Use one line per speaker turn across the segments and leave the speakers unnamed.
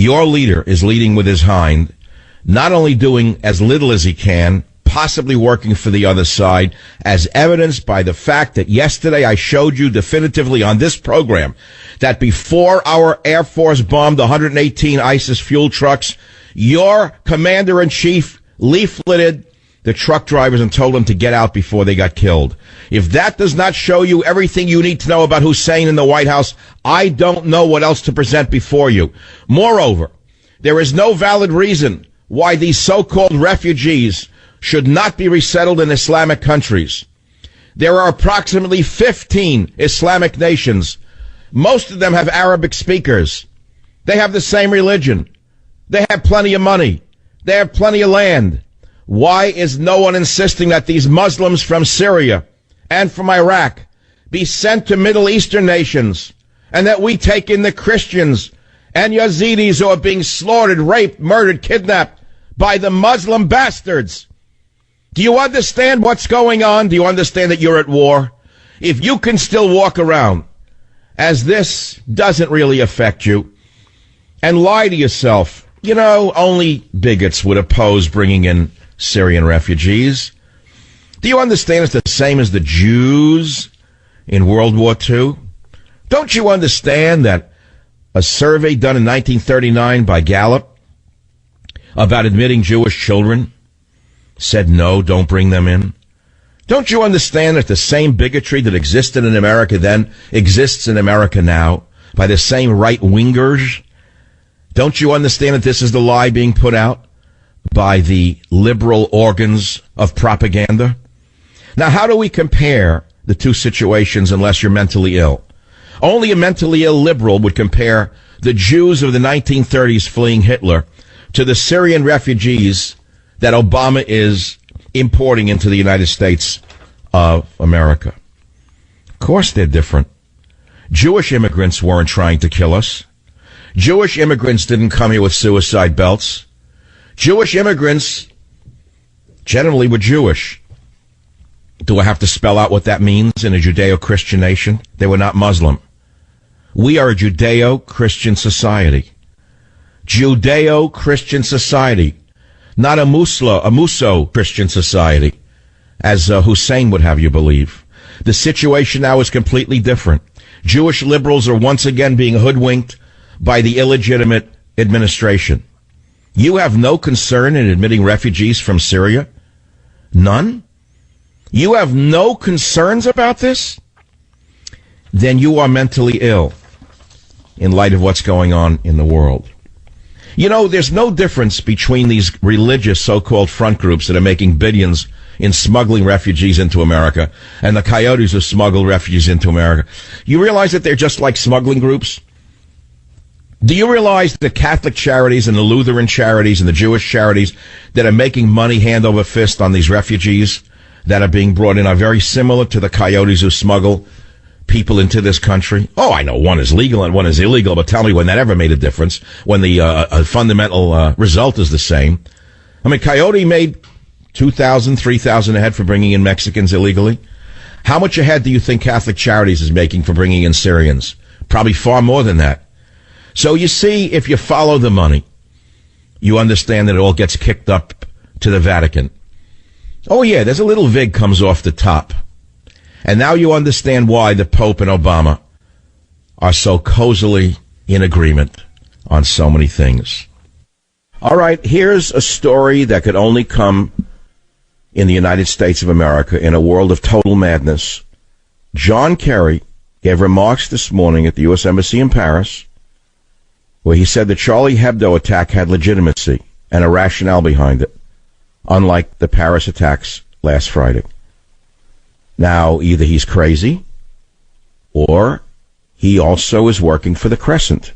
Your leader is leading with his hind, not only doing as little as he can, possibly working for the other side, as evidenced by the fact that yesterday I showed you definitively on this program that before our Air Force bombed 118 ISIS fuel trucks, your commander-in-chief leafleted the truck drivers and told them to get out before they got killed. If that does not show you everything you need to know about Hussein in the White House, I don't know what else to present before you. Moreover, there is no valid reason why these so-called refugees should not be resettled in Islamic countries. There are approximately 15 Islamic nations. Most of them have Arabic speakers. They have the same religion. They have plenty of money. They have plenty of land. Why is no one insisting that these Muslims from Syria and from Iraq be sent to Middle Eastern nations, and that we take in the Christians and Yazidis who are being slaughtered, raped, murdered, kidnapped by the Muslim bastards? Do you understand what's going on? Do you understand that you're at war? If you can still walk around as this doesn't really affect you and lie to yourself, you know, only bigots would oppose bringing in Syrian refugees. Do you understand it's the same as the Jews in World War II? Don't you understand that a survey done in 1939 by Gallup about admitting Jewish children said no, don't bring them in? Don't you understand that the same bigotry that existed in America then exists in America now by the same right-wingers? Don't you understand that this is the lie being put out by the liberal organs of propaganda? Now, how do we compare the two situations unless you're mentally ill? Only a mentally ill liberal would compare the Jews of the 1930s fleeing Hitler to the Syrian refugees that Obama is importing into the United States of America. Of course they're different. Jewish immigrants weren't trying to kill us. Jewish immigrants didn't come here with suicide belts. Jewish immigrants generally were Jewish. Do I have to spell out what that means in a Judeo-Christian nation? They were not Muslim. We are a Judeo-Christian society. Judeo-Christian society. Not a Musso Christian society, as Hussein would have you believe. The situation now is completely different. Jewish liberals are once again being hoodwinked by the illegitimate administration. You have no concern in admitting refugees from Syria? None? You have no concerns about this? Then you are mentally ill in light of what's going on in the world. You know, there's no difference between these religious so-called front groups that are making billions in smuggling refugees into America and the coyotes who smuggle refugees into America. You realize that they're just like smuggling groups? Do you realize the Catholic charities and the Lutheran charities and the Jewish charities that are making money hand over fist on these refugees that are being brought in are very similar to the coyotes who smuggle people into this country? Oh, I know one is legal and one is illegal, but tell me when that ever made a difference, when the fundamental result is the same. I mean, Coyote made $2,000, $3,000 a head for bringing in Mexicans illegally. How much a head do you think Catholic Charities is making for bringing in Syrians? Probably far more than that. So you see, if you follow the money, you understand that it all gets kicked up to the Vatican. Oh yeah, there's a little vig comes off the top. And now you understand why the Pope and Obama are so cozily in agreement on so many things. All right, here's a story that could only come in the United States of America in a world of total madness. John Kerry gave remarks this morning at the U.S. Embassy in Paris where he said the Charlie Hebdo attack had legitimacy and a rationale behind it, unlike the Paris attacks last Friday. Now, either he's crazy or he also is working for the Crescent.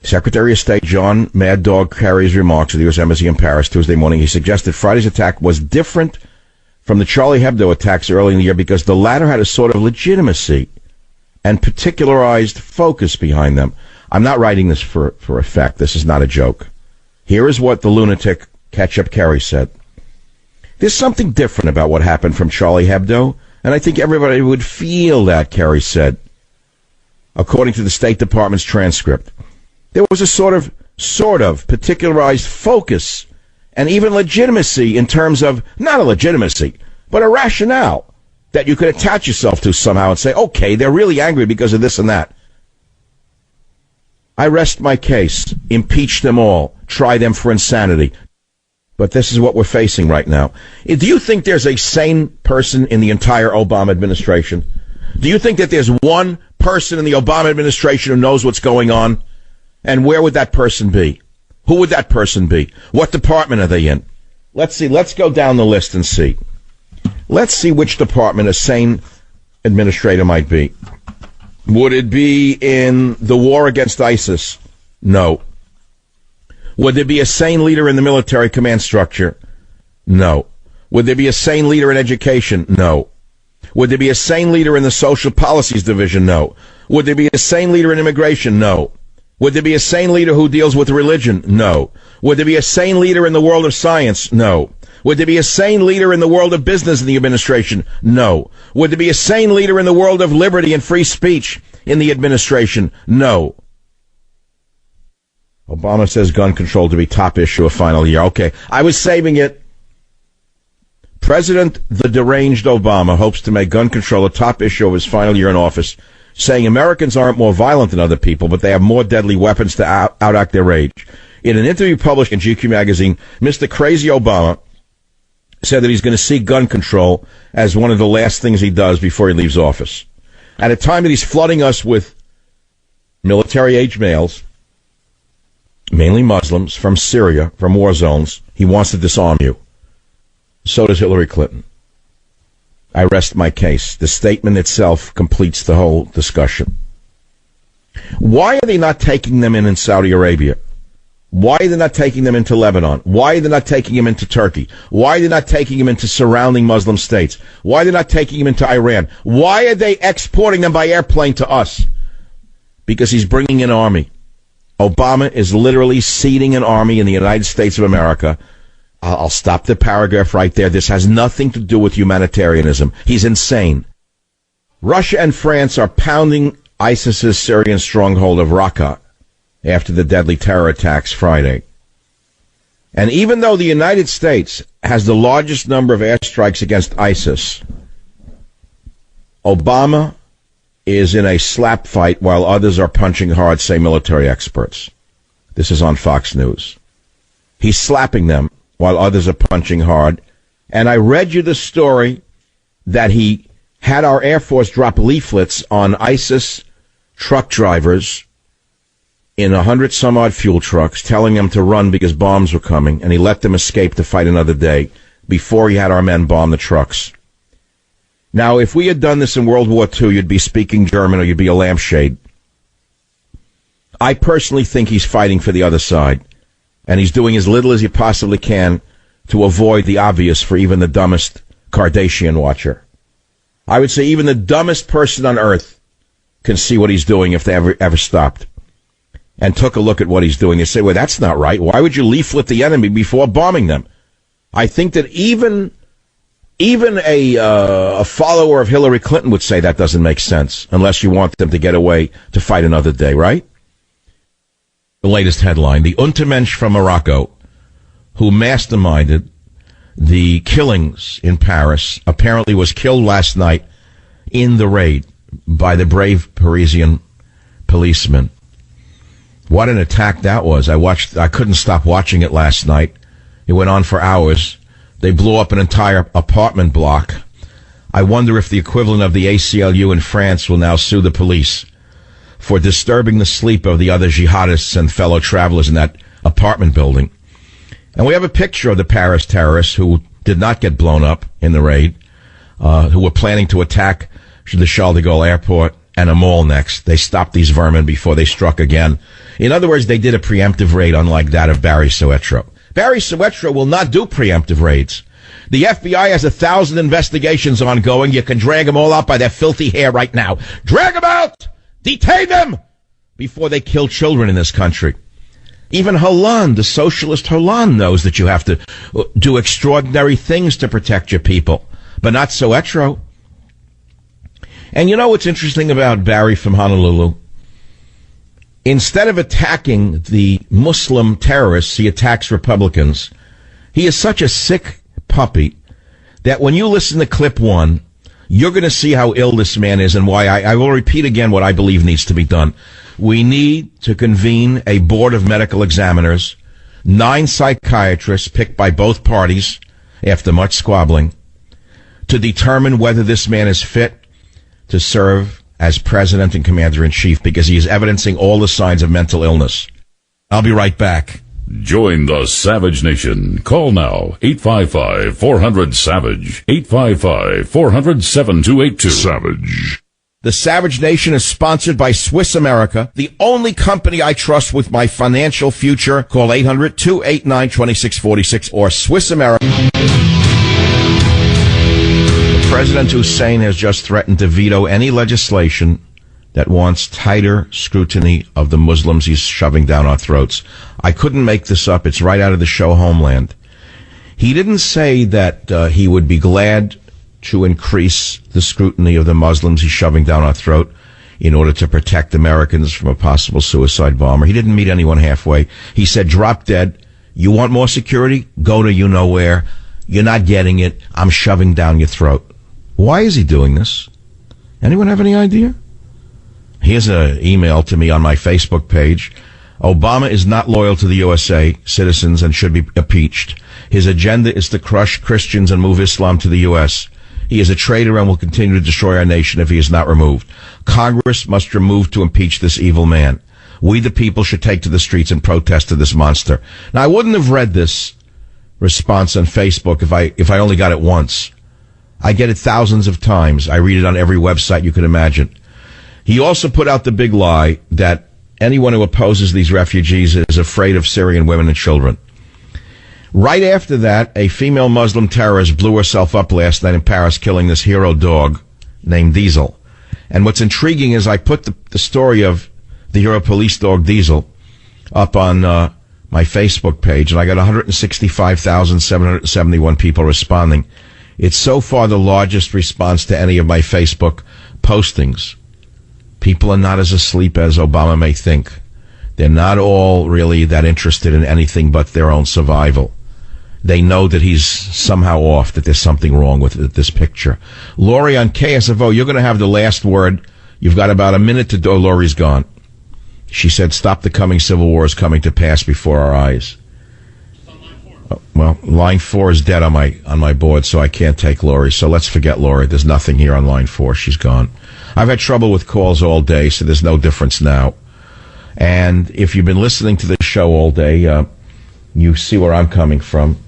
Secretary of State John Mad Dog Kerry's remarks at the U.S. Embassy in Paris Tuesday morning, he suggested Friday's attack was different from the Charlie Hebdo attacks early in the year because the latter had a sort of legitimacy and particularized focus behind them. I'm not writing this for effect. This is not a joke. Here is what the lunatic Ketchup Kerry said. There's something different about what happened from Charlie Hebdo, and I think everybody would feel that, Kerry said. According to the State Department's transcript, there was a sort of particularized focus and even legitimacy in terms of, not a legitimacy, but a rationale that you could attach yourself to somehow and say, okay, they're really angry because of this and that. I rest my case. Impeach them all. Try them for insanity. But this is what we're facing right now. Do you think there's a sane person in the entire Obama administration? Do you think that there's one person in the Obama administration who knows what's going on? And where would that person be? Who would that person be? What department are they in? Let's see. Let's go down the list and see. Let's see which department a sane administrator might be. Would it be in the war against ISIS? No. Would there be a sane leader in the military command structure? No. Would there be a sane leader in education? No. Would there be a sane leader in the social policies division? No. Would there be a sane leader in immigration? No. Would there be a sane leader who deals with religion? No. Would there be a sane leader in the world of science? No. Would there be a sane leader in the world of business in the administration? No. Would there be a sane leader in the world of liberty and free speech in the administration? No. Obama says gun control to be top issue of final year. Okay, I was saving it. President the deranged Obama hopes to make gun control a top issue of his final year in office, saying Americans aren't more violent than other people, but they have more deadly weapons to outact their rage. In an interview published in GQ magazine, Mr. Crazy Obama said that he's going to seek gun control as one of the last things he does before he leaves office. At a time that he's flooding us with military-age males, mainly Muslims, from Syria, from war zones, he wants to disarm you. So does Hillary Clinton. I rest my case. The statement itself completes the whole discussion. Why are they not taking them in Saudi Arabia? Why are they not taking them into Lebanon? Why are they not taking them into Turkey? Why are they not taking them into surrounding Muslim states? Why are they not taking them into Iran? Why are they exporting them by airplane to us? Because he's bringing an army. Obama is literally seeding an army in the United States of America. I'll stop the paragraph right there. This has nothing to do with humanitarianism. He's insane. Russia and France are pounding ISIS's Syrian stronghold of Raqqa after the deadly terror attacks Friday. And even though the United States has the largest number of airstrikes against ISIS, Obama is in a slap fight while others are punching hard, say military experts. This is on Fox News. He's slapping them while others are punching hard. And I read you the story that he had our Air Force drop leaflets on ISIS truck drivers in 100-some-odd fuel trucks, telling them to run because bombs were coming, and he let them escape to fight another day before he had our men bomb the trucks. Now, if we had done this in World War II, you'd be speaking German or you'd be a lampshade. I personally think he's fighting for the other side, and he's doing as little as he possibly can to avoid the obvious for even the dumbest Kardashian watcher. I would say even the dumbest person on earth can see what he's doing if they ever stopped and took a look at what he's doing. They say, well, that's not right. Why would you leaflet the enemy before bombing them? I think that even a follower of Hillary Clinton would say that doesn't make sense unless you want them to get away to fight another day, right? The latest headline, the Untermensch from Morocco, who masterminded the killings in Paris, apparently was killed last night in the raid by the brave Parisian policeman. What an attack that was. I couldn't stop watching it last night. It went on for hours. They blew up an entire apartment block. I wonder if the equivalent of the ACLU in France will now sue the police for disturbing the sleep of the other jihadists and fellow travelers in that apartment building. And we have a picture of the Paris terrorists who did not get blown up in the raid, who were planning to attack the Charles de Gaulle airport and a mall next. They stopped these vermin before they struck again. In other words, they did a preemptive raid unlike that of Barry Soetoro. Barry Soetoro will not do preemptive raids. The FBI has 1,000 investigations ongoing. You can drag them all out by their filthy hair right now. Drag them out! Detain them! Before they kill children in this country. Even Hollande, the socialist Hollande, knows that you have to do extraordinary things to protect your people. But not Soetoro. And you know what's interesting about Barry from Honolulu? Instead of attacking the Muslim terrorists, he attacks Republicans. He is such a sick puppy that when you listen to clip 1, you're going to see how ill this man is and why I will repeat again what I believe needs to be done. We need to convene a board of medical examiners, 9 psychiatrists picked by both parties after much squabbling, to determine whether this man is fit to serve as president and commander-in-chief, because he is evidencing all the signs of mental illness. I'll be right back.
Join the Savage Nation. Call now, 855-400-SAVAGE, 855-400-7282. Savage.
The Savage Nation is sponsored by Swiss America, the only company I trust with my financial future. Call 800-289-2646 or Swiss America. President Hussein has just threatened to veto any legislation that wants tighter scrutiny of the Muslims he's shoving down our throats. I couldn't make this up. It's right out of the show Homeland. He didn't say that he would be glad to increase the scrutiny of the Muslims he's shoving down our throat in order to protect Americans from a possible suicide bomber. He didn't meet anyone halfway. He said, drop dead. You want more security? Go to you-know-where. You're not getting it. I'm shoving down your throat. Why is he doing this? Anyone have any idea? Here's an email to me on my Facebook page. Obama is not loyal to the USA citizens and should be impeached. His agenda is to crush Christians and move Islam to the U.S. He is a traitor and will continue to destroy our nation if he is not removed. Congress must remove to impeach this evil man. We, the people, should take to the streets and protest to this monster. Now, I wouldn't have read this response on Facebook if I only got it once. I get it thousands of times. I read it on every website you could imagine. He also put out the big lie that anyone who opposes these refugees is afraid of Syrian women and children. Right after that, a female Muslim terrorist blew herself up last night in Paris, killing this hero dog named Diesel. And what's intriguing is I put the story of the hero police dog Diesel up on my Facebook page, and I got 165,771 people responding. It's so far the largest response to any of my Facebook postings. People are not as asleep as Obama may think. They're not all really that interested in anything but their own survival. They know that he's somehow off, that there's something wrong with this picture. Lori on KSFO, you're going to have the last word. You've got about a minute to do. Oh, Lori's gone. She said, stop the coming civil war is coming to pass before our eyes. Well, line 4 is dead on my board, so I can't take Lori. So let's forget Lori. There's nothing here on line 4. She's gone. I've had trouble with calls all day, so there's no difference now. And if you've been listening to this show all day, you see where I'm coming from.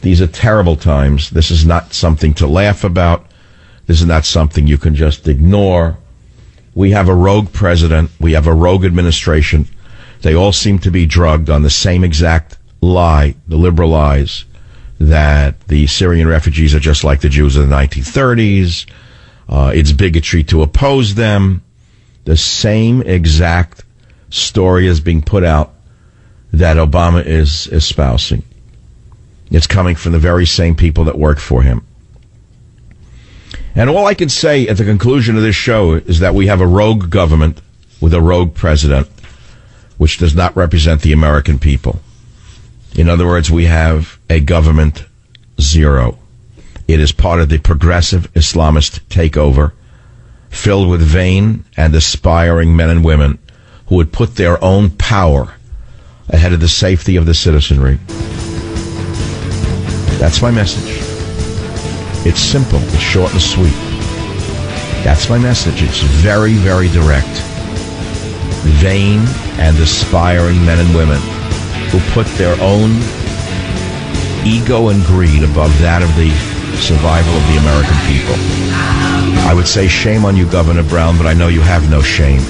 These are terrible times. This is not something to laugh about. This is not something you can just ignore. We have a rogue president. We have a rogue administration. They all seem to be drugged on the same exact lie, the liberal lies, that the Syrian refugees are just like the Jews of the 1930s. It's bigotry to oppose them. The same exact story is being put out that Obama is espousing. It's coming from the very same people that work for him. And all I can say at the conclusion of this show is that we have a rogue government with a rogue president, which does not represent the American people. In other words, we have a government zero. It is part of the progressive Islamist takeover, filled with vain and aspiring men and women who would put their own power ahead of the safety of the citizenry. That's my message. It's simple. It's short and sweet. That's my message. It's very, very direct. Vain and aspiring men and women who put their own ego and greed above that of the survival of the American people. I would say shame on you, Governor Brown, but I know you have no shame.